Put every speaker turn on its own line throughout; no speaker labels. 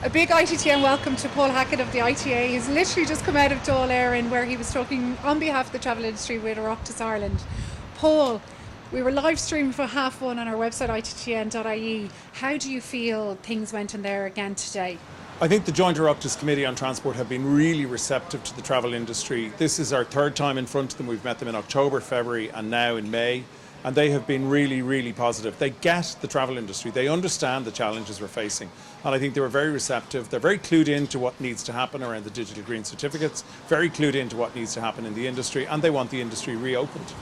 A big ITAA welcome to Paul Hackett of the ITAA. He's literally just come out of Dáil Éireann where he was talking on behalf of the travel industry with Oireachtas Ireland. Paul, we were live streaming for half one on our website itatn.ie. How do you feel things went in there again today?
I think the Joint Oireachtas Committee on Transport have been really receptive to the travel industry. This is our third time in front of them. We've met them in October, February and now in May. And they have been really, really positive. They get the travel industry. They understand the challenges we're facing. And I think they were very receptive. They're very clued into what needs to happen around the digital green certificates, very clued into what needs to happen in the industry, and they want the industry reopened.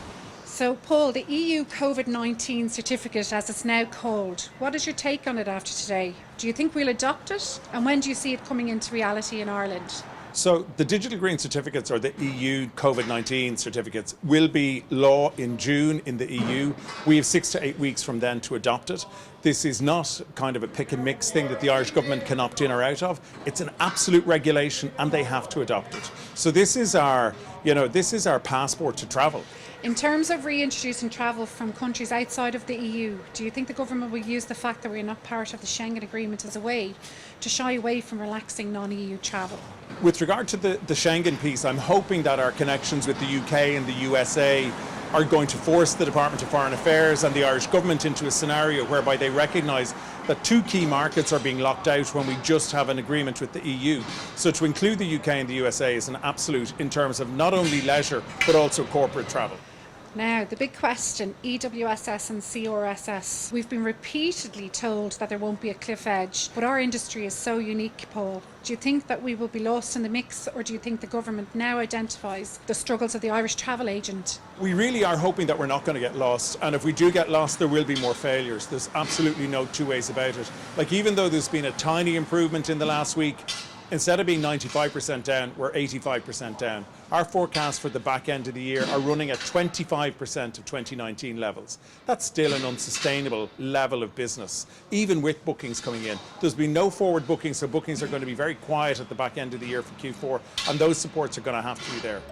So, Paul, the EU COVID-19 certificate, as it's now called, what is your take on it after today? Do you think we'll adopt it? And when do you see it coming into reality in Ireland?
So the digital green certificates, or the EU COVID-19 certificates, will be law in June in the EU. We have 6 to 8 weeks from then to adopt it. This is not kind of a pick and mix thing that the Irish government can opt in or out of. It's an absolute regulation and they have to adopt it. So this is our passport to travel.
In terms of reintroducing travel from countries outside of the EU, do you think the government will use the fact that we're not part of the Schengen Agreement as a way to shy away from relaxing non-EU travel?
With regard to the Schengen piece, I'm hoping that our connections with the UK and the USA are going to force the Department of Foreign Affairs and the Irish government into a scenario whereby they recognise that two key markets are being locked out when we just have an agreement with the EU. So to include the UK and the USA is an absolute in terms of not only leisure but also corporate travel.
Now, the big question, EWSS and CRSS. We've been repeatedly told that there won't be a cliff edge, but our industry is so unique, Paul. Do you think that we will be lost in the mix, or do you think the government now identifies the struggles of the Irish travel agent?
We really are hoping that we're not going to get lost, and if we do get lost, there will be more failures. There's absolutely no two ways about it. Like, even though there's been a tiny improvement in the last week, instead of being 95% down, we're 85% down. Our forecasts for the back end of the year are running at 25% of 2019 levels. That's still an unsustainable level of business, even with bookings coming in. There's been no forward bookings, so bookings are going to be very quiet at the back end of the year for Q4, and those supports are going to have to be there.